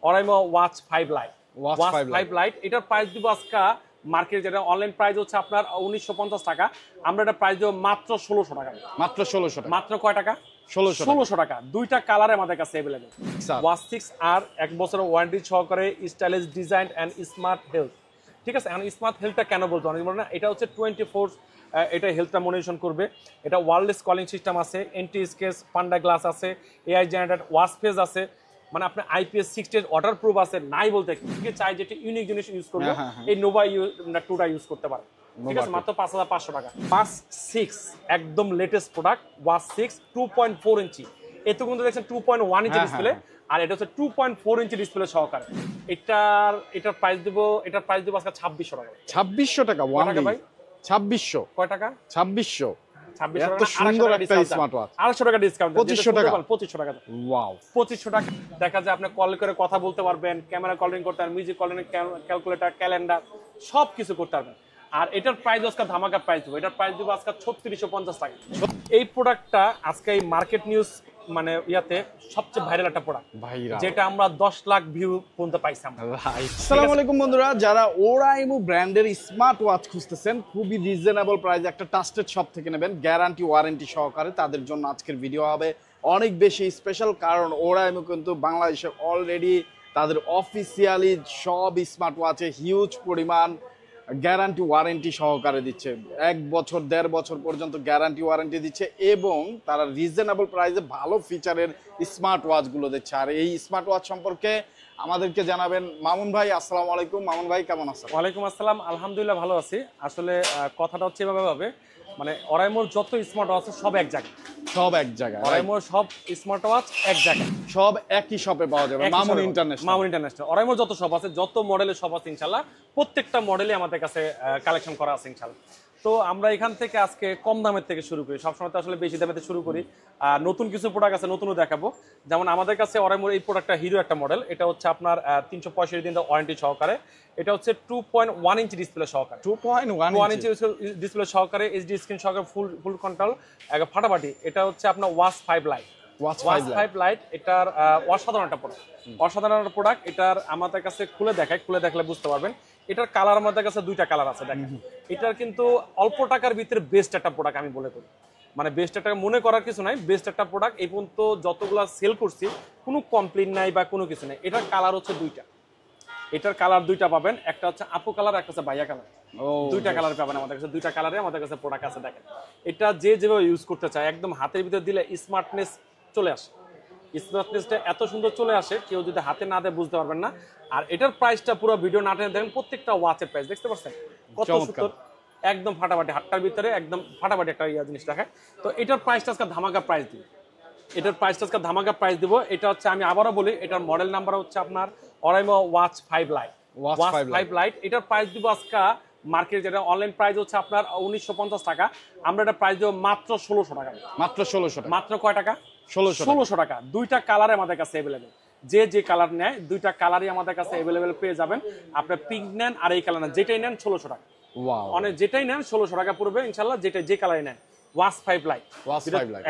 অরাইমো watch 5 light. Watch 5 light এটার price দিব আজকে মার্কেট যেটা অনলাইন প্রাইস হচ্ছে আপনার 1950 টাকা, আমরা এটা প্রাইস দেব মাত্র 1600 টাকা। মাত্র 1600 টাকা। মাত্র কয় টাকা? 1600 টাকা। দুইটা কালারে আমাদের কাছে अवेलेबल। ওয়াচ 6R 1 বছরের ওয়ারেন্টি সহকারে, stylish design and smart health. ঠিক আছে, এখন স্মার্ট হেলথটা কেন বলতো অনেক বলে না, এটা হচ্ছে 24 এটা হেলথটা মনিটর করবে। এটা ওয়্যারলেস কলিং সিস্টেম আছে, এন্টি স্কেচ পান্ডা গ্লাস আছে, এআই জেনারেটেড ওয়াচ ফেজ আছে, মানে আপনি IPS 60 ওয়াটার প্রুফ আছে। নাই বলতে কি চাই যেটা ইউনিক জিনিস ইউজ করবে, এই নোভা 2টা ইউজ করতে পারে। ঠিক আছে, মাত্র 5500 টাকা। ওয়াচ 6 একদম লেটেস্ট প্রোডাক্ট, ওয়াচ 6 2.4 ইঞ্চি। এত কিন্তু দেখছেন 2.1 ইঞ্চি ডিসপ্লে, আর এটা হচ্ছে 2.4 ইঞ্চি ডিসপ্লে সহকারে। এটার প্রাইস দিব আজকে 2600 টাকা। 2600 টাকা ওয়ান ভাই। 2600 কয় টাকা? 2600। 2600 এত সুন্দর একটা স্মার্ট ওয়াচ। 800 টাকা ডিসকাউন্ট। 2500 টাকা। 2500 টাকা। ওয়াও, 2500 টাকা। দেখা যায় আপনি কল করে কথা বলতে পারবেন, ক্যামেরা কলিং করতে পারবেন, মিউজিক কলিং, ক্যালকুলেটর, ক্যালেন্ডার সব কিছু করতে পারবেন। আর এটার প্রাইস আজকে ধামাকা প্রাইস দেবো। এটার প্রাইস দেবো আজকে 3650 টাকা। এই প্রোডাক্টটা আজকে এই মার্কেট নিউজ মানে ইয়াতে সবচেয়ে ভাইরাল একটা প্রোডাক্ট, যেটা আমরা 10 লাখ ভিউ পর্যন্ত পাইছিলাম। আসসালামু আলাইকুম বন্ধুরা, যারা ওরাইমো ব্র্যান্ডের স্মার্ট ওয়াচ খুঁজতেছেন খুবই রিজনেবল প্রাইসে একটা ট্রাস্টেড শপ থেকে নেবেন গ্যারান্টি ওয়ারেন্টি সহকারে, তাদের জন্য আজকের ভিডিও হবে অনেক বেশি স্পেশাল। কারণ ওরাইমো কিন্তু বাংলাদেশে অলরেডি তাদের অফিসিয়ালি সব স্মার্ট ওয়াচে হিউজ পরিমাণ গ্যারান্টি ওয়ারেন্টি সহকারে দিচ্ছে। 1 বছর 1.5 বছর পর্যন্ত গ্যারান্টি ওয়ারেন্টি দিচ্ছে, এবং তারা রিজনেবল প্রাইসে ভালো ফিচারের স্মার্ট ওয়াচগুলো দিচ্ছে। আর এই স্মার্ট ওয়াচ সম্পর্কে আমাদেরকে জানাবেন মামুন ভাই। আসসালামু আলাইকুম মামুন ভাই, কেমন আছেন? ওয়ালাইকুম আসসালাম, আলহামদুলিল্লাহ ভালো আছি। আসলে কথাটা হচ্ছে এভাবে হবে, মানে অরাইমোর যত স্মার্ট ওয়াচ সব এক জায়গায়, সব এক জায়গায়। অরাইমোর সব স্মার্ট ওয়াচ এক জায়গায়, সব একই শপে পাওয়া যাবে। মামুন ইন্টারন্যাশনাল অরাইমোর যত শপ আছে, যত মডেলের শপ আছে ইনশাআল্লাহ প্রত্যেকটা মডেলই আমাদের কাছে কালেকশন করা আছে ইনশাআল্লাহ। তো আমরা এখান থেকে আজকে কম দামের থেকে শুরু করি, সবসময় তো আসলে বেশি দামেতে শুরু করি। নতুন কিছু প্রোডাক্ট আছে, নতুনও দেখাবো। যেমন আমাদের কাছে অরাইমোর এই প্রোডাক্টটা হিরো একটা মডেল, এটা হচ্ছে আপনার 365 দিন ওয়ারেন্টি সহকারে। এটা হচ্ছে 2.1 ইঞ্চি ডিসপ্লে সহকারে, 2.1 ইঞ্চি ডিসপ্লে সহকারে, এইচডি স্ক্রিন সহকারে, ফুল কন্ট্রোল ফাটাফাটি। এটা হচ্ছে আপনার ওয়াচ 5 লাইট। ওয়াচ 5 লাইট এটার অসাধারণ একটা প্রোডাক্ট। এটার আমাদের কাছে খুলে দেখলে বুঝতে পারবেন। এটার কালার আমাদের কাছে 2টা কালার আছে দেখেন। এটার কিন্তু অল্প টাকার ভিতরে বেস্ট একটা প্রোডাক্ট আমি বলে করি, মানে বেস্ট একটা মনে করার কিছু নাই, বেস্ট একটা প্রোডাক্ট। এই পর্যন্ত যতগুলো সেল করছি কোনো কমপ্লেইন নাই বা কোনো কিছু নাই। এটার কালার হচ্ছে 2টা, এটার কালার 2টা পাবেন, একটা হচ্ছে আপু কালার, একটা হচ্ছে ভাইয়া কালার। 2টা কালার পাবেন আমাদের কাছে, 2টা কালারে আমাদের কাছে প্রোডাক্ট আছে দেখেন। এটা যে যেভাবে ইউজ করতে চায় একদম হাতের ভিতরে দিলে স্মার্টনেস চলে আসে, স্মার্টনেসটা এত সুন্দর চলে আসে, কেউ যদি হাতে না দেয় বুঝতে পারবেন না। আর এটার প্রাইসটা পুরো ভিডিও না টেনে দেখেন, প্রত্যেকটা ওয়াচের প্রাইস দেখতে পাচ্ছেন কত সুন্দর, একদম ফাটাফাটি, হাতটার ভিতরে একদম ফাটাফাটি একটা জিনিস দেখায়। তো এটার প্রাইসটা আজকে ধামাকা প্রাইস দিব, এটা হচ্ছে আমি আবারও বলি, এটার মডেল নাম্বার হচ্ছে আপনার অরাইমো ওয়াচ 5 লাইট। ওয়াচ 5 লাইট এটার প্রাইস দিব আজকে মার্কেট যেটা অনলাইন প্রাইস হচ্ছে আপনার 1950 টাকা, আমরা এটা প্রাইস দেব মাত্র 1600 টাকা। মাত্র 1600 টাকা। মাত্র কয় টাকা? 1600 টাকা। 2টা কালারে আমাদের কাছে अवेलेबल, যে কালার নেয় 2টা কালারই আমাদের কাছে अवेलेबल পেয়ে যাবেন। আপনি পিঙ্ক নেন আর এই কালার নেন, যেটাই নেন 1600 টাকা। ওয়াও, অনেক যেটাই নেন 1600 টাকা পড়বে ইনশাআল্লাহ, যে কালারই নেন। ওয়াচ 5 লাইট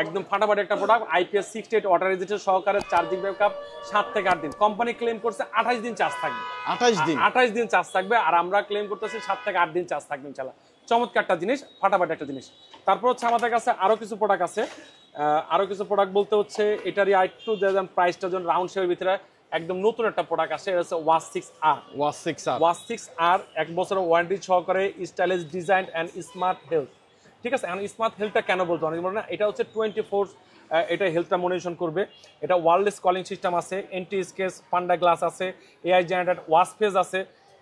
একদম ফাটাফাটি একটা প্রোডাক্ট, IPS 60 ওয়াটার রেজিস্ট্যান্ট সহকারে, চার্জিং ব্যাকআপ 7 থেকে 8 দিন। কোম্পানি ক্লেম করছে 28 দিন চার্জ থাকবে, 28 দিন চার্জ থাকবে, আর আমরা ক্লেম করতেছি 7 থেকে 8 দিন চার্জ থাকবে ইনশাআল্লাহ। চমৎকার একটা জিনিস, ফাটাফাটি একটা জিনিস। তারপর হচ্ছে আমাদের কাছে আরো কিছু প্রোডাক্ট আছে, বলতে হচ্ছে এটারই আরেকটু প্রাইসটা যখন রাউন্ড শেপের ভিতরে একদম নতুন একটা প্রোডাক্ট আছে, এটা হচ্ছে ওয়াচ 6R 1 বছরের ওয়ারেন্টি সহকারে, stylish design and smart health. ঠিক আছে, এখন স্মার্ট হেলথটা কেন বলতো অনেক বলে না, এটা হচ্ছে 24 এটা হেলথটা মনিটর করবে। এটা ওয়্যারলেস কলিং সিস্টেম আছে, এন্টি স্কেচ পান্ডা গ্লাস আছে, এআই জেনারেটেড ওয়াচ ফেজ আছে,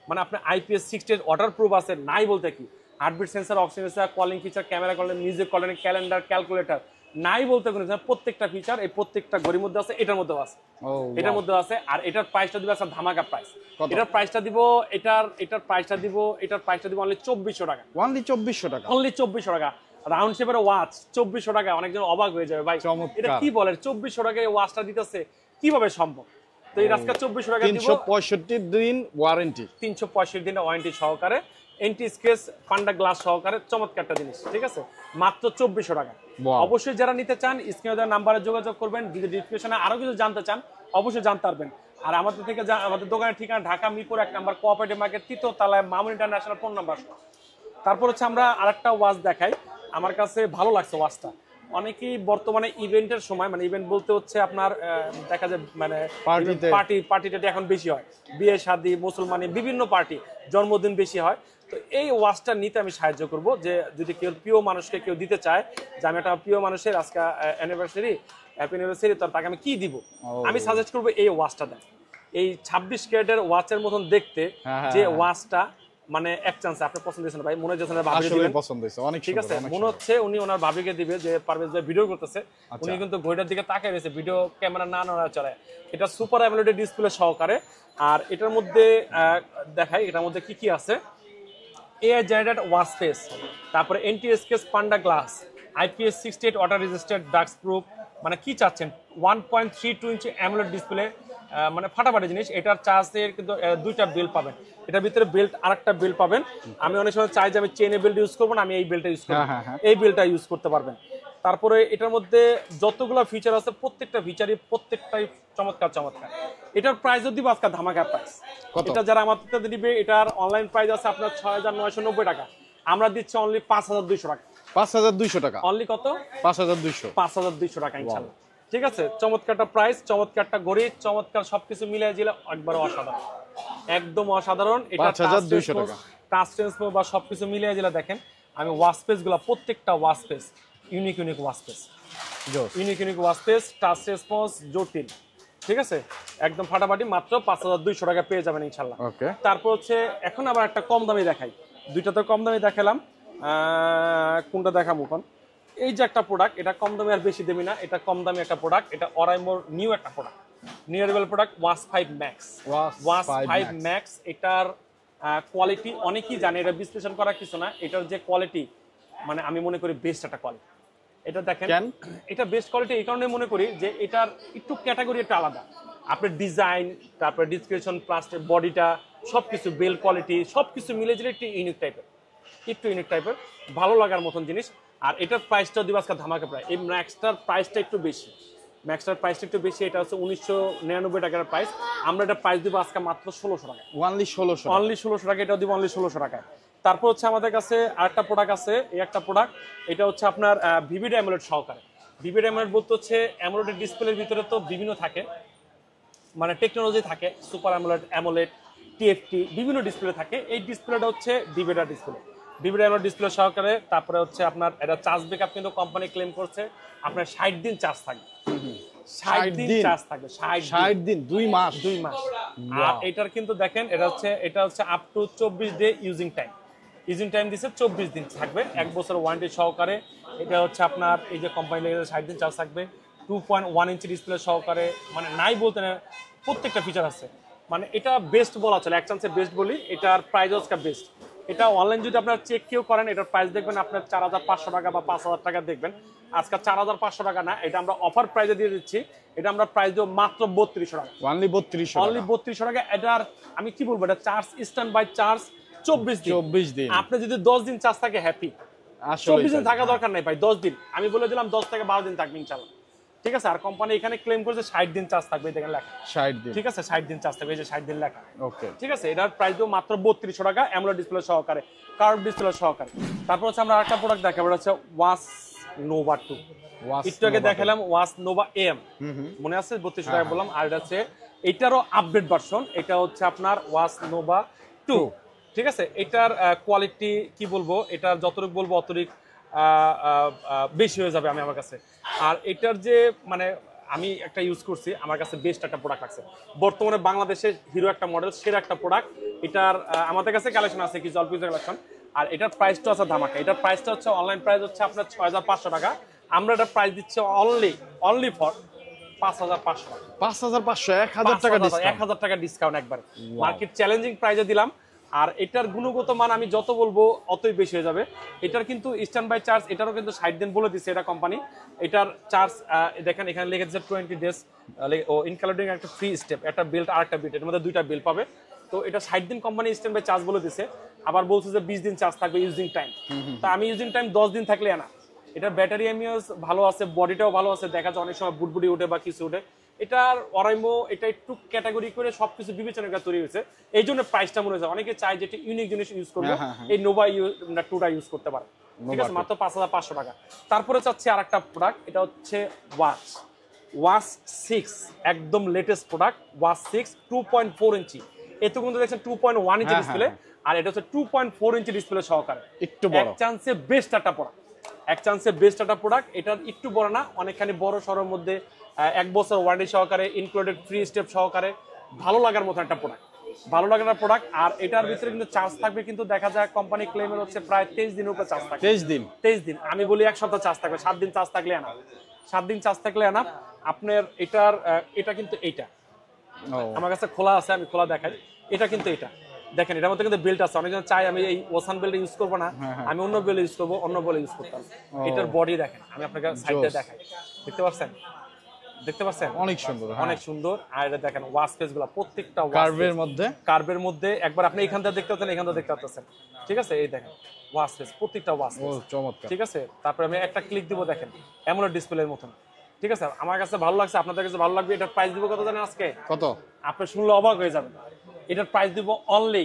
মানে আপনার IPS 60 ওয়াটার প্রুফ আছে। নাই বলতে কি, heartbeat sensor, oxygen sensor, calling feature, camera calling, music calling, calendar, calculator, নাই বলতে কোনো প্রত্যেকটা ফিচার এই প্রত্যেকটা ঘড়ির মধ্যে আছে, এটার মধ্যে আছে, আর এটার প্রাইসটা দিব আছে ধামাকা প্রাইস। এটার প্রাইসটা দিব অনলি 2400 টাকা। অনলি 2400 টাকা। রাউন্ড শেপের ওয়াচ 2400 টাকা। অনেকজন অবাক হয়ে যাবে, ভাই এটা কি বলে, 2400 টাকায় ওয়াচটা দিতেছে কিভাবে সম্ভব? তো এই আজকে 2400 টাকা দিব, 365 দিন ওয়ারেন্টি, 365 দিনের ওয়ারেন্টি সহকারে, এন্টি স্কেচ পান্ডা গ্লাস সহকারে, চমৎকার একটা জিনিস। ঠিক আছে, মাত্র 2400 টাকা। অবশ্যই যারা নিতে চান স্ক্রিনে দেওয়া নাম্বারে যোগাযোগ করবেন। যদি ডিসক্রিপশনে আরো কিছু জানতে চান অবশ্যই জানতে পারবেন। আর আমাদের থেকে আমাদের দোকানের ঠিকানা ঢাকা মিরপুর 1 নম্বর কোঅপারেটিভ মার্কেট 3য় তলায় মামুন ইন্টারন্যাশনাল ফোন নাম্বার। তারপর হচ্ছে আমরা আরেকটা ওয়াচ দেখাই, আমার কাছে ভালো লাগছে ওয়াচটা। অনেকেই বর্তমানে ইভেন্টের সময়, মানে ইভেন্ট বলতে হচ্ছে আপনার দেখা যায় মানে পার্টিটা এখন বেশি হয়, বিয়ে শাদী মুসলমানি বিভিন্ন পার্টি, জন্মদিন বেশি হয়। তো এই ওয়াচটা নিতে আমি সাহায্য করব, যে যদি কেউ প্রিয় মানুষকে কেউ দিতে চায়, যে আমি একটা প্রিয় মানুষের আজকে অ্যানিভার্সারি, হ্যাপি অ্যানিভার্সারি, তাকে আমি কি দিব, আমি সাজেস্ট করবো এই ওয়াচটা দেন। এই 26 ক্যারেটের ওয়াচের মতন দেখতে যে ওয়াচটা, মানে এক চান্স আপনার পছন্দ হয়েছে না ভাই, মনে হচ্ছে ভাবিকে দিবেন, পছন্দ হয়েছে অনেক, ঠিক আছে, মনে হচ্ছে উনি ওনার ভাবিকে দিবে, যে পারভেজ ভাই ভিডিও করতেছে, উনি কিন্তু ঘড়িটার দিকে তাকিয়ে রয়েছে, ভিডিও ক্যামেরা না নড়া চলে। এটা সুপার অ্যামোলেড ডিসপ্লে সহকারে। আর এটার মধ্যে দেখাই এটার মধ্যে কি কি আছে। এআই জেনারেটেড ওয়াচ ফেস, তারপরে anti scratch panda glass, IPS 68 water resistant dust proof, মানে কি চাচ্ছেন 1.32 ইঞ্চি অ্যামোলেড ডিসপ্লে, মানে ফাটাফাটি জিনিস। এটার চার্জের কিন্তু দুইটা বেল্ট পাবেন, এটার ভিতরে বেল্ট আরেকটা বেল্ট পাবেন। আমি অনেক সময় চাই যে আমি চেনে বেল্ট ইউজ করবো না, আমি এই বেল্টটা ইউজ করবো, এই বেল্টটা ইউজ করতে পারবেন। তারপরে এটার মধ্যে যতগুলো ফিচার আছে প্রত্যেকটা ফিচারই প্রত্যেকটাই চমৎকার চমৎকার। এটার প্রাইস যদি আজকে ধামাকা প্রাইস, এটা যারা আমার থেকে দিবে, এটার অনলাইন প্রাইস আছে আপনার 6,990 টাকা, আমরা দিচ্ছি অনলি 5,200 টাকা। 5,200 টাকা অনলি কত? 5,200 টাকা ইনশাআল্লাহ। ঠিক আছে, চমৎকারটা প্রাইস, চমৎকারটা ঘড়ি, চমৎকার সবকিছু মিলিয়ে দিলে একবার অসাধারণ, একদম অসাধারণ। এটা 5,200 টাকা টাচ ট্রান্সফার বা সবকিছু মিলিয়ে দিলে দেখেন, আমি ওয়াচ পেস গুলো প্রত্যেকটা watch pace unique watch pace, unique watch pace, touch response জটিল, ঠিক আছে, একদম ফাটাফাটি, মাত্র 5,200 টাকা পেয়ে যাবেন ইনশাআল্লাহ। তারপর হচ্ছে এখন আবার একটা কম দামি দেখাই, দুইটা তো কম দামি দেখালাম, কোনটা দেখাবো এখন? এই যে একটা প্রোডাক্ট, এটা কম দামি আর বেশি দামি না, এটা কম দামি একটা প্রোডাক্ট, এটা অরাইমোর নিউ একটা প্রোডাক্ট, নিউরেবল product, watch 5 max. Watch 5 max, এটার কোয়ালিটি অনেকেই জানে, এটা বিশ্লেষণ করা কিছু না, এটার যে কোয়ালিটি, মানে আমি মনে করি বেস্ট একটা কোয়ালিটি। এটা দেখেন, এটা বেস্ট কোয়ালিটি এই কারণে মনে করি যে এটার একটু ক্যাটাগরি একটা আলাদা, আপনার ডিজাইন, তারপরে ডিসক্রিপশন, প্লাস বডিটা, সবকিছু বেল কোয়ালিটি সবকিছু মিলে যে একটু ইউনিক টাইপের, ভালো লাগার মতন জিনিস। আর এটার প্রাইসটা দিব আজকে ধামাকা প্রাইস, এই ম্যাক্সটার প্রাইসটা একটু বেশি, এটা হচ্ছে 1999 টাকার প্রাইস, আমরা এটা প্রাইস দিব আজকে মাত্র 1600 টাকা, অনলি 1600 টাকা, এটা দিব অনলি 1600 টাকায়। তারপর হচ্ছে আমাদের কাছে আরেকটা প্রোডাক্ট আছে, এই একটা প্রোডাক্ট, এটা হচ্ছে আপনার ভিভিড অ্যামোলেড সহকারে। ভিভিড অ্যামোলেড বলতে হচ্ছে অ্যামোলেড ডিসপ্লের ভিতরে তো বিভিন্ন থাকে, মানে টেকনোলজি থাকে, সুপার অ্যামোলেড, টিএফটি, বিভিন্ন ডিসপ্লে থাকে। এই ডিসপ্লেটা হচ্ছে ভিভিড অ্যামোলেড ডিসপ্লে সহকারে। তারপরে হচ্ছে আপনার এটা চার্জ ব্যাকআপ কিন্তু কোম্পানি ক্লেম করছে আপনার 60 দিন চার্জ থাকবে, 60 দিন চার্জ থাকবে, 60 দিন, 2 মাস। আর এটার কিন্তু দেখেন, এটা হচ্ছে up to 24 day using time দিচ্ছে, 24 দিন থাকবে, 1 বছর ওয়ারেন্টি সহকারে। এটা হচ্ছে আপনার এই যে কোম্পানি লেগে 60 দিন চার্জ থাকবে, 2.1 ইঞ্চি ডিসপ্লে সহকারে, মানে নাই বলতে না, প্রত্যেকটা ফিচার আছে, মানে এটা বেস্ট বলা চলে, এক চান্সে বেস্ট বলি। এটার প্রাইস হচ্ছে বেস্ট। এটা অনলাইন যদি আপনার চেক কেউ করেন, এটার প্রাইস দেখবেন আপনার 4,500 টাকা বা 5,000 টাকা দেখবেন, আজকে 4,500 টাকা না, এটা আমরা অফার প্রাইসে দিয়ে দিচ্ছি, এটা আমরা প্রাইস দেব মাত্র 3200 টাকা, অনলি 3200 টাকা। এটার আমি কি বলবো, এটা চার্জ স্ট্যান্ড বাই চার্জ 24 দিন, আপনি যদি 10 দিন চার্জ থাকে হ্যাপি, 24 দিন থাকা দরকার নাই ভাই, 10 দিন আমি বলে দিলাম, 10 থেকে 12 দিন থাকবে ইনশাআল্লাহ, ঠিক আছে। আর কোম্পানি এখানে ক্লেম করেছে 60 দিন চার্জ থাকবে, দেখেন লেখা 60 দিন, ঠিক আছে, 60 দিন চার্জ থাকবে, এই যে 60 দিন লেখা, ওকে, ঠিক আছে। এটার প্রাইস দেব মাত্র 3200 টাকা, অ্যামোলেড ডিসপ্লে সহকারে, কার্ভ ডিসপ্লে সহকারে। তারপর হচ্ছে আমরা আরেকটা প্রোডাক্ট দেখাবো, এটা হচ্ছে ওয়াচ নোভা 2, একটু আগে দেখালাম ওয়াচ নোভা এম, মনে আছে 3200 টাকা বললাম। আর এটা হচ্ছে এটারও আপডেট ভার্সন, এটা হচ্ছে আপনার ওয়াচ নোভা 2, ঠিক আছে। এটার কোয়ালিটি কি বলবো, এটার যতটুকু বলবো অতটুকু বেশি হয়ে যাবে আমার কাছে। আর এটার যে মানে আমি একটা ইউজ করছি, আমার কাছে বেস্ট একটা প্রোডাক্ট লাগছে বর্তমানে বাংলাদেশের হিরো একটা মডেল, সেরা একটা প্রোডাক্ট। এটার আমাদের কাছে কালেকশন আছে কিছু অল্প কিছু কালেকশন, আর এটার প্রাইসটা আছে ধামাকা। এটার প্রাইসটা হচ্ছে অনলাইন প্রাইস হচ্ছে আপনার 6,500 টাকা, আমরা এটার প্রাইস দিচ্ছি অনলি ফর 5,500 টাকা, 5,500, 1,000 টাকা ডিসকাউন্ট, 1,000 টাকা ডিসকাউন্ট একবার মার্কেট চ্যালেঞ্জিং প্রাইসে দিলাম। আর এটার গুণগত মান আমি যত বলবো অতই বেশি হয়ে যাবে। এটার কিন্তু স্ট্যান্ড বাই চার্জ, এটারও কিন্তু 60 দিন বলে দিচ্ছে এটা কোম্পানি। এটার চার্জ দেখেন এখানে লিখে দিচ্ছে 20 ডেজ ও ইনক্লুডিং একটা ফ্রি স্টেপ, একটা বেল্ট আর একটা বেল্ট, এর মধ্যে দুইটা বেল্ট পাবে। তো এটা 60 দিন কোম্পানি স্ট্যান্ড বাই চার্জ বলে দিচ্ছে, আবার বলছে যে 20 দিন চার্জ থাকবে ইউজিং টাইম। তা আমি ইউজিং টাইম 10 দিন থাকলে না, এটার ব্যাটারি এমএএইচ ভালো আছে, বডিটাও ভালো আছে, দেখা যায় অনেক সময় বুটবুটি উঠে বা কিছু উঠে, এটার অরাইমো এটা একটু ক্যাটাগরি করে সবকিছু বিবেচনা করে তৈরি হয়েছে, এই জন্য প্রাইসটা মনে হয়েছে। অনেকে চায় যে ইউনিক জিনিস ইউজ করবো, এই নোভা টুটা ইউজ করতে পারে, ঠিক আছে, মাত্র 5500 টাকা। তারপরে চাচ্ছি আরেকটা প্রোডাক্ট, এটা হচ্ছে ওয়াচ 6, একদম লেটেস্ট প্রোডাক্ট, ওয়াচ 6 2.4 ইঞ্চি। এতে কিন্তু দেখছেন 2.1 ইঞ্চি ডিসপ্লে, আর এটা হচ্ছে 2.4 ইঞ্চি ডিসপ্লে সহকারে, একটু বড়, এক চান্সে বেস্ট একটা প্রোডাক্ট, এক চান্সে বেস্ট একটা প্রোডাক্ট। এটা একটু বড় না, অনেকখানি বড় সরোর মধ্যে, 1 বছর ওয়ারেন্টি সহকারে, ইনক্লুডেড ফ্রি স্টেপ সহকারে, ভালো লাগার মতো একটা প্রোডাক্ট, ভালো লাগার প্রোডাক্ট। আর এটার ভিতরে কিন্তু চার্জ থাকবে, কিন্তু দেখা যায় কোম্পানি ক্লেমের হচ্ছে প্রায় 23 দিনের উপরে চার্জ থাকবে। 23 দিন, আমি বলি 1 সপ্তাহ চার্জ থাকবে, 7 দিন চার্জ থাকলে না, 7 দিন চার্জ থাকলে না আপনার। এটা কিন্তু এইটা আমার কাছে খোলা আছে, আমি খোলা দেখাই। এটা কিন্তু এটা দেখেন, এটার মধ্যে কিন্তু বেল্ট আছে। অনেকজন চাই আমি এই ওসান বেল্ট ইউজ করবো না, আমি অন্য বেল্ট ইউজ করবো, অন্য বেল্ট ইউজ করতাম। এটার বডি দেখেন, আমি আপনাকে সাইডে দেখাই, দেখতে পাচ্ছেন, দেখতে পাচ্ছেন, অনেক সুন্দর, অনেক সুন্দর। আর এটা দেখেন ওয়াচ পেজ গুলো প্রত্যেকটা কার্ভের মধ্যে একবার আপনি এখান থেকে দেখতে পাচ্ছেন, এখান থেকে দেখতে পাচ্ছেন, ঠিক আছে। এই দেখেন ওয়াচ পেজ, প্রত্যেকটা ওয়াচ পেজ চমৎকার, ঠিক আছে। তারপরে আমি একটা ক্লিক দিব, দেখেন এমন ডিসপ্লের মতন, ঠিক আছে। আমার কাছে ভালো লাগছে, আপনাদের কাছে ভালো লাগবে। এটার প্রাইস দিব কত জানেন আজকে? কত? আপনি শুনলে অবাক হয়ে যাবেন। এটার প্রাইস দিব অনলি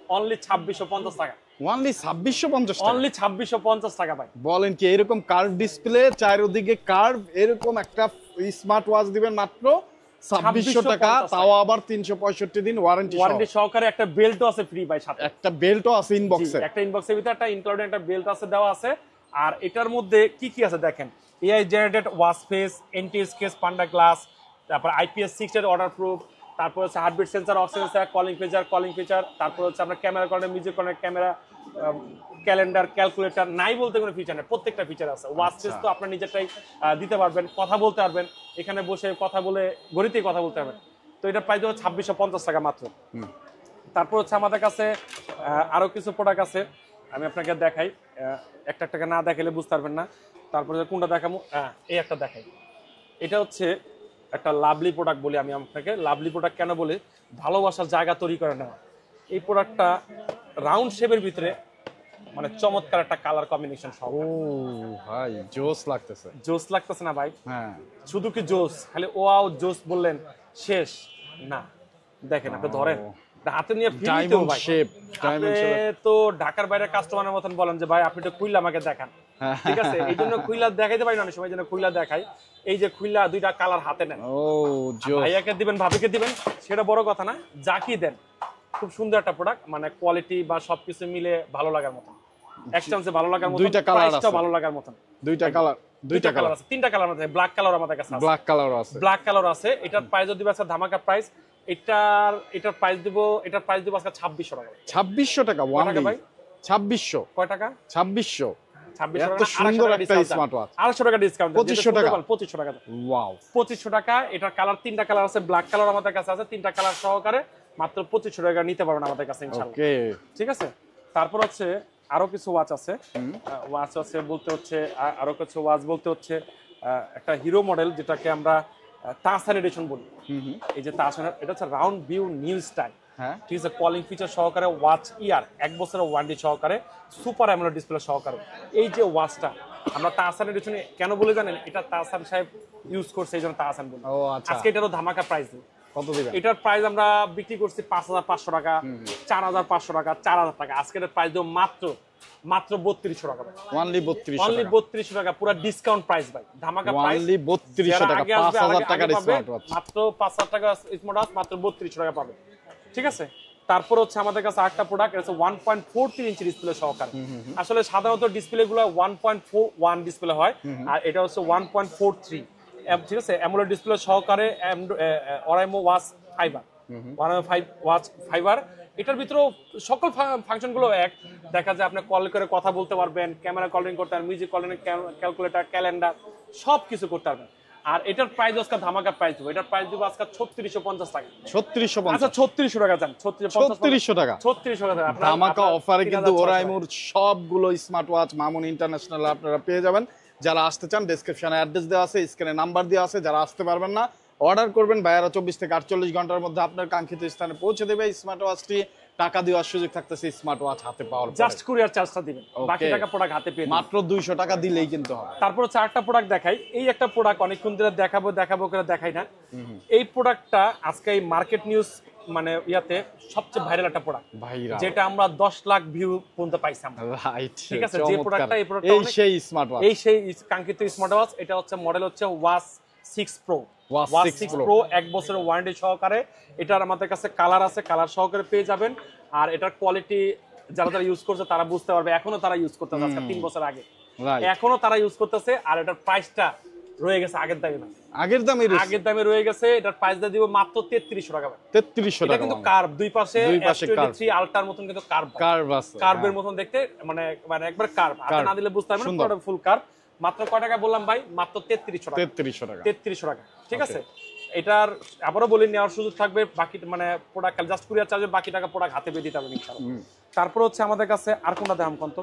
2650 টাকা। অনলি 2650 টাকা ভাই। বলেন কি, এরকম কার্ভ ডিসপ্লে, চারিদিকে কার্ভ, এরকম একটা স্মার্ট ওয়াচ দিবেন মাত্র 2600 টাকা, তাও আবার 365 দিন ওয়ারেন্টি সহকারে। একটা বেল্টও আছে ফ্রি ভাই, সাথে একটা বেল্টও আছে ইনবক্সে, একটা ইনবক্সের ভিতরে একটা ইনক্লুডেড একটা বেল্ট আছে, দেওয়া আছে। আর এটার মধ্যে কি কি আছে দেখেন, AI generated watch face, anti scratch panda glass, তারপর IPS 6 এর ওয়াটার প্রুফ, তারপর হচ্ছে heartbeat sensor, oxygen sensor, calling feature, তারপর হচ্ছে আপনার camera corner, music corner, camera, calendar, calculator, নাই বলতে কোনো ফিচার নেই, প্রত্যেকটা ফিচার আছে। ওয়াচ ফেস তো আপনার নিজেরটাই দিতে পারবেন, কথা বলতে পারবেন, এখানে বসে কথা বলে ঘড়িতেই কথা বলতে পারবেন। তো এটার প্রাইস হচ্ছে 2650 টাকা মাত্র। তারপর হচ্ছে আমাদের কাছে আরো কিছু প্রোডাক্ট আছে, আমি আপনাকে দেখাই, একটা টাকা না দেখালে বুঝতে পারবেন না। তারপরে কোনটা দেখাবো, এই একটা দেখাই। এটা হচ্ছে একটা লাভলি প্রোডাক্ট বলি আমি আপনাকে। লাভলি প্রোডাক্ট কেন বলি? ভালোবাসার জায়গা তৈরি করে নেওয়া। এই প্রোডাক্টটা রাউন্ড শেপের ভিতরে মানে চমৎকার একটা কালার কম্বিনেশন সহ। ও ভাই জোস লাগতেছে, জোস লাগতেছে না ভাই? হ্যাঁ, শুধু কি জোস, খালি ওয়াও জোস বললেন শেষ না। দেখেন আপনি ধরেন হাতে নিয়ে ডায়মন্ড শেপ, তো ঢাকার বাইরে কাস্টমারের মতন বলেন যে ভাই আপনি তো খুইলা আমাকে দেখান, ঠিক আছে। এই জন্য খুইলা দেখাইতে পারি না অনেক সময়, যেন খুইলা দেখাই। এই যে খুইলা দুইটা কালার হাতে নেন, ও ভাইয়াকে দিবেন, ভাবিকে দিবেন, সেটা বড় কথা না, যাকি দেন খুব সুন্দর একটা প্রোডাক্ট, মানে কোয়ালিটি বা সবকিছু মিলে ভালো লাগার মতন, এক্সটেন্সে ভালো লাগার মতন, দুইটা কালার আছে, ভালো লাগার মতন, দুইটা কালার আছে, তিনটা কালার আছে, ব্ল্যাক কালার আমাদের কাছে আছে, ব্ল্যাক কালার আছে। এটার প্রাইস যদি আছে ধামাকা প্রাইস, এটার প্রাইস দিব আজকে 2600 টাকা। 2600 টাকা ওয়ান ভাই, 2600 কয় টাকা? 2600 এত সুন্দর একটা স্মার্ট ওয়াচ, 800 টাকা ডিসকাউন্ট, 2500 টাকা, 2500 টাকা। ওয়াও, 2500 টাকা। এটার কালার তিনটা কালার আছে, ব্ল্যাক কালার আমাদের কাছে আছে, তিনটা কালার সহকারে মাত্র 2500 টাকা নিতে পারবেন আমাদের কাছে ইনশাআল্লাহ। ওকে, ঠিক আছে। তারপর হচ্ছে আরো কিছু ওয়াচ আছে, বলতে হচ্ছে আরো কিছু ওয়াচ বলতে হচ্ছে একটা হিরো মডেল, যেটাকে আমরা তাসান এডিশন বলি। এই যে তাসান, এটা হচ্ছে রাউন্ড ভিউ নিউ স্টাইল, ঠিক আছে, কলিং ফিচার সহকারে, ওয়াচ ইয়ার 1 বছরের ওয়ারেন্টি সহকারে, সুপার অ্যামোলেড ডিসপ্লে সহকারে। এই যে ওয়াচটা আমরা তাসান এডিশনে কেন বলে জানেন? এটা তাসান সাহেব ইউজ করছে, এই জন্য তাসান বলি। আজকে এটারও ধামাকা প্রাইস দিই। কত দিবেন? এটার প্রাইস আমরা বিক্রি করছি 5500 টাকা, 4500 টাকা, 4000 টাকা। আজকের প্রাইস দেব মাত্র 3200 টাকা ভাই, অনলি 3200 টাকা, পুরো ডিসকাউন্ট প্রাইস ভাই, ধামাকা প্রাইস, অনলি 3200 টাকা, 5000 টাকা ডিসকাউন্ট, মাত্র 5000 টাকা স্মার্ট ওয়াচ, মাত্র 3200 টাকা পাবে, ঠিক আছে। তারপর হচ্ছে আমাদের কাছে আরেকটা প্রোডাক্ট আছে 1.43 ইঞ্চি ডিসপ্লে সহকারে। আসলে সাধারণত ডিসপ্লে গুলো 1.41 ডিসপ্লে হয়, আর এটা হচ্ছে 1.43, ঠিক আছে, অ্যামোলেড ডিসপ্লে সহকারে, অরাইমো ওয়াচ ফাইবার, ওয়াচ ফাইবার। এটার ভিতরেও সকল ফাংশন গুলো এক, দেখা যায় আপনি কল করে কথা বলতে পারবেন, ক্যামেরা কলিং করতে পারবেন, মিউজিক কলিং, ক্যালকুলেটর, ক্যালেন্ডার, সব কিছু করতে পারবেন। আর এটার প্রাইস আজকে ধামাকা প্রাইস দেবো, এটার প্রাইস দেবো আজকে 3650 টাকা। 3650, আচ্ছা 3600 টাকা যান, 3600 টাকা, 3600 টাকা ধামাকা অফারে কিন্তু ওরাইমোর সবগুলো স্মার্ট ওয়াচ মামুন ইন্টারন্যাশনাল আপনারা পেয়ে যাবেন। যারা আসতে চান ডেসক্রিপশনে অ্যাড্রেস দেওয়া আছে, স্ক্রিনে নাম্বার দেওয়া আছে, যারা আসতে পারবেন না অর্ডার করবেন, ভাইয়ারা 24 থেকে 48 ঘন্টার মধ্যে আপনার কাঙ্ক্ষিত স্থানে পৌঁছে দেবে। স্মার্ট ওয়াচটি টাকা দেওয়ার সুযোগ থাকতেছে স্মার্ট ওয়াচ হাতে পাওয়ার পরে। জাস্ট কুরিয়ার চার্জটা দিবেন, বাকি Okay. টাকা প্রোডাক্ট হাতে পেয়ে যাবেন। মাত্র 200 টাকা দিলেই কিন্তু হবে। তারপর হচ্ছে আরেকটা প্রোডাক্ট দেখাই। এই একটা প্রোডাক্ট অনেকক্ষণ ধরে দেখাবো করে দেখাই না। এই প্রোডাক্টটা আজকে এই মার্কেট নিউজ মানে ইয়াতে সবচেয়ে ভাইরাল একটা প্রোডাক্ট, ভাইরা যেটা আমরা 10 লাখ ভিউ পর্যন্ত পাইছিলাম। রাইট, ঠিক আছে, যে প্রোডাক্টটা এই প্রোডাক্টটা এই সেই স্মার্ট ওয়াচ, এই সেই কাঙ্ক্ষিত স্মার্ট ওয়াচ। এটা হচ্ছে মডেল হচ্ছে watch 6 pro. Watch watch 6 6 Pro। Pro 1 বছরের ওয়ারেন্টি সহকারে। এটার আমাদের কাছে কালার আছে, কালার সহকারে পেয়ে যাবেন। আর এটার কোয়ালিটি যারা যারা ইউজ করছে তারা বুঝতে পারবে, এখনো তারা ইউজ করতেছে, আজকে 3 বছর আগে রাইট, এখনো তারা ইউজ করতেছে। আর এটার প্রাইসটা রয়ে গেছে আগের দামে না, আগের দামে আগের দামে রয়ে গেছে। এটার প্রাইস দিয়ে দিব মাত্র 3300 টাকা। 3300 এটা টাকা। কিন্তু কার্ভ, দুই পাশে কার্ভ, S23 আলট্রার মতন কিন্তু কার্ভ, কার্ভ আছে, কার্ভের মতন দেখতে, মানে মানে একবার কার্ভ, হাতে না দিলে বুঝতে পারবেন না, ফুল কার্ভ। মাত্র কয় টাকা বললাম ভাই? মাত্র 3300 টাকা। 3300 টাকা, 3300 টাকা, ঠিক আছে। এটার আবারও বলি, নেওয়ার সুযোগ থাকবে, বাকি মানে প্রোডাক্ট জাস্ট কুরিয়ার চার্জে, বাকি টাকা প্রোডাক্ট হাতে পেয়ে দিতে হবে ইনশাআল্লাহ। তারপর হচ্ছে আমাদের কাছে আর কোনটা দাম কত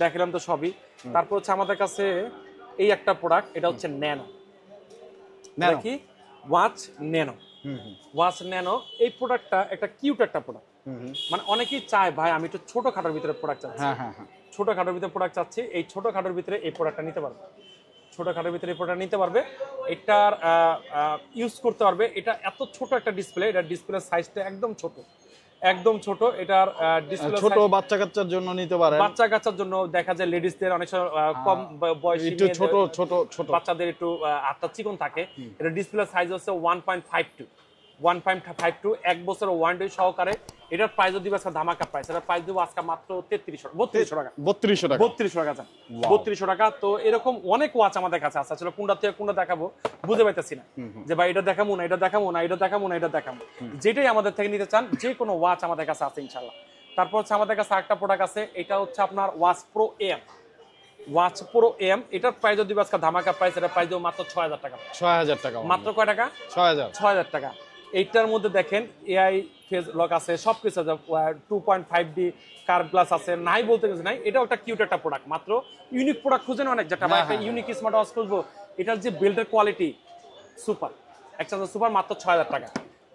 দেখালাম তো সবই। তারপর হচ্ছে আমাদের কাছে এই একটা প্রোডাক্ট, এটা হচ্ছে ন্যানো। কি ওয়াচ ন্যানো, ওয়াচ ন্যানো। এই প্রোডাক্টটা একটা কিউট একটা প্রোডাক্ট, মানে অনেকেই চায় ভাই আমি একটু ছোটখাটোর ভিতরে প্রোডাক্ট চাচ্ছি। হ্যাঁ হ্যাঁ হ্যাঁ, ছোটখাটোর ভিতরে প্রোডাক্ট চাচ্ছি, এই ছোটখাটোর ভিতরে এই প্রোডাক্টটা নিতে পারবে। ছোটখাটোর ভিতরে এই প্রোডাক্ট নিতে পারবে, এটার ইউজ করতে পারবে। এটা এত ছোট একটা ডিসপ্লে, এটা ডিসপ্লে সাইজটা একদম ছোট, একদম ছোট। এটার ডিসপ্লে ছোট বাচ্চা কাচ্চার জন্য নিতে পারেন, বাচ্চা কাচ্চার জন্য দেখা যায়, লেডিসদের অনেক সময় কম বয়সী একটু ছোট ছোট ছোট বাচ্চাদের একটু হাতটা চিকন থাকে। এটা ডিসপ্লে সাইজ হচ্ছে 1.52, 1 বছরের ওয়ারেন্টি সহকারে। এটার প্রাইস যদি আজকে ধামাকা প্রাইস, এটার প্রাইস দেবো আজকে মাত্র 3200 টাকা। 3200 টাকা, 3200 টাকা, 3200 টাকা। তো এরকম অনেক ওয়াচ আমাদের কাছে আছে, আসলে কোনটা থেকে কোনটা দেখাবো বুঝতে পাইতেছি না, যে ভাই এটা দেখাবো না, এটা দেখাবো না, এটা দেখাবো না, এটা দেখাবো। যেটাই আমাদের থেকে নিতে চান, যে কোনো ওয়াচ আমাদের কাছে আছে ইনশাআল্লাহ। তারপর হচ্ছে আমাদের কাছে আরেকটা প্রোডাক্ট আছে, এটা হচ্ছে আপনার watch pro M. Watch pro M, এটার প্রাইস যদি আজকে ধামাকা প্রাইস, এটা প্রাইস দেবো মাত্র 6000 টাকা। 6000 টাকা, মাত্র কয় টাকা? 6000 টাকা। এইটার মধ্যে দেখেন এআই ফেস লক আছে, সবকিছু আছে, 2.5D কার্ভ গ্লাস আছে, নাই বলতে কিছু নাই। এটাও একটা কিউট একটা প্রোডাক্ট। মাত্র ইউনিক প্রোডাক্ট খুঁজেন অনেক, যেটা একটা ইউনিক স্মার্ট ওয়াচ খুঁজবো, এটার যে বিল্ডের কোয়ালিটি সুপার, একসাথে সুপার, মাত্র 6000 টাকা।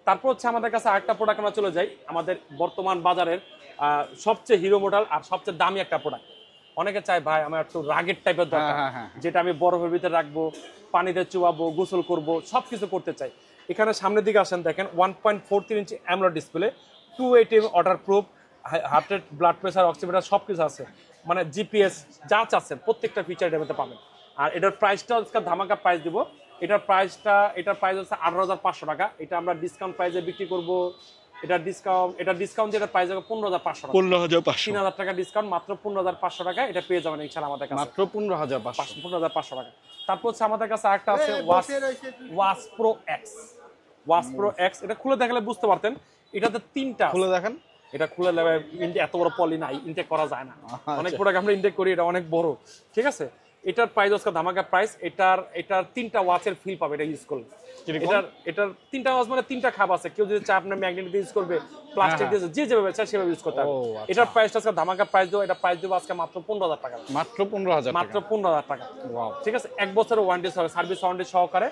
তারপর হচ্ছে আমাদের কাছে আরেকটা প্রোডাক্ট আমরা চলে যাই, আমাদের বর্তমান বাজারের সবচেয়ে হিরো মডেল আর সবচেয়ে দামি একটা প্রোডাক্ট। অনেকে চায় ভাই আমার একটু রাগের টাইপের দরকার, যেটা আমি বরফের ভিতরে রাখবো, পানিতে চুবাবো, গোসল করবো, সবকিছু করতে চাই। এখানে সামনের দিকে আসেন, দেখেন 1.43 ইঞ্চি AMOLED display, 280 water proof, heart rate, blood pressure, oximeter সবকিছু আছে, মানে জিপিএস যা চাচ্ছেন প্রত্যেকটা ফিচার এটার মধ্যে পাবেন। আর এটার প্রাইসটা আজকে ধামাকা প্রাইস দিব। এটার প্রাইস হচ্ছে 18500 টাকা। এটা আমরা ডিসকাউন্ট প্রাইসে বিক্রি করব। এটা ডিসকাউন্ট যেটা প্রাইস হবে 15500 টাকা, 3000 টাকা ডিসকাউন্ট, মাত্র 15500 টাকা এটা পেয়ে যাবেন ইনশাআল্লাহ আমাদের কাছে, মাত্র 15500 টাকা। তারপর হচ্ছে আমাদের কাছে আরেকটা আছে watch pro x. Watch pro x, এটা খুলে দেখালে বুঝতে পারতেন, এটাতে তিনটা খুলে দেখেন। এটা খুলে এত বড় পলি নাই, ইনটেক করা যায় না। অনেক প্রোডাক্ট আমরা ইনটেক করি, এটা অনেক বড়, ঠিক আছে। এটার প্রাইস আজকে ধামাকা প্রাইস। এটার তিনটা ওয়াচের ফিল পাবে এটা ইউজ করলে। এটার তিনটা ওয়াচ মানে তিনটা খাপ আছে, কেউ যদি চায় আপনার ম্যাগনেট দিয়ে ইউজ করবে, প্লাস্টিক দিয়ে, যে যেভাবে চায় সেভাবে ইউজ করতে হবে। এটার প্রাইসটা আজকে ধামাকা প্রাইস দেবো। এটা প্রাইস দেবো আজকে মাত্র 15000 টাকা, মাত্র 15000 টাকা, মাত্র 15000 টাকা, ঠিক আছে। 1 বছরের ওয়ারেন্টি সহকারে, সার্ভিস ওয়ারেন্টি সহকারে,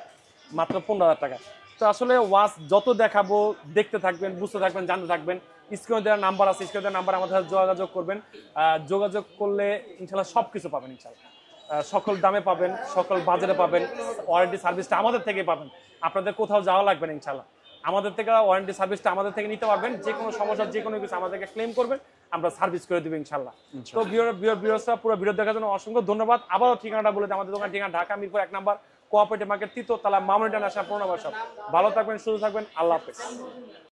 মাত্র 15000 টাকা। তো আসলে ওয়াচ যত দেখাবো, দেখতে থাকবেন, বুঝতে থাকবেন, জানতে থাকবেন। স্ক্রিনে দেওয়ার নাম্বার আছে, স্ক্রিনে দেওয়ার নাম্বার আমাদের সাথে যোগাযোগ করবেন। যোগাযোগ করলে ইনশাল্লাহ সবকিছু পাবেন ইনশাল্লাহ, সকল দামে পাবেন, সকল বাজারে পাবেন। ওয়ারেন্টি সার্ভিসটা আমাদের থেকে পাবেন, আপনাদের কোথাও যাওয়া লাগবে না ইনশাল্লাহ। আমাদের থেকে ওয়ারেন্টি সার্ভিসটা আমাদের থেকে নিতে পারবেন। যে কোনো সমস্যা, যে কোনো কিছু আমাদেরকে ক্লেম করবেন, আমরা সার্ভিস করে দেবো ইনশাল্লাহ। তো ভিউয়ার্সরা, পুরো ভিডিও দেখার জন্য অসংখ্য ধন্যবাদ। আবারও ঠিকানাটা বলে দিই, আমাদের দোকান ঠিকানা ঢাকা মিরপুর 1 নম্বর কোঅপারেটিভ মার্কেট, 3তলা, মামুনি টানা, 15 বছর। ভালো থাকবেন, সুস্থ থাকবেন, আল্লাহ হাফেজ।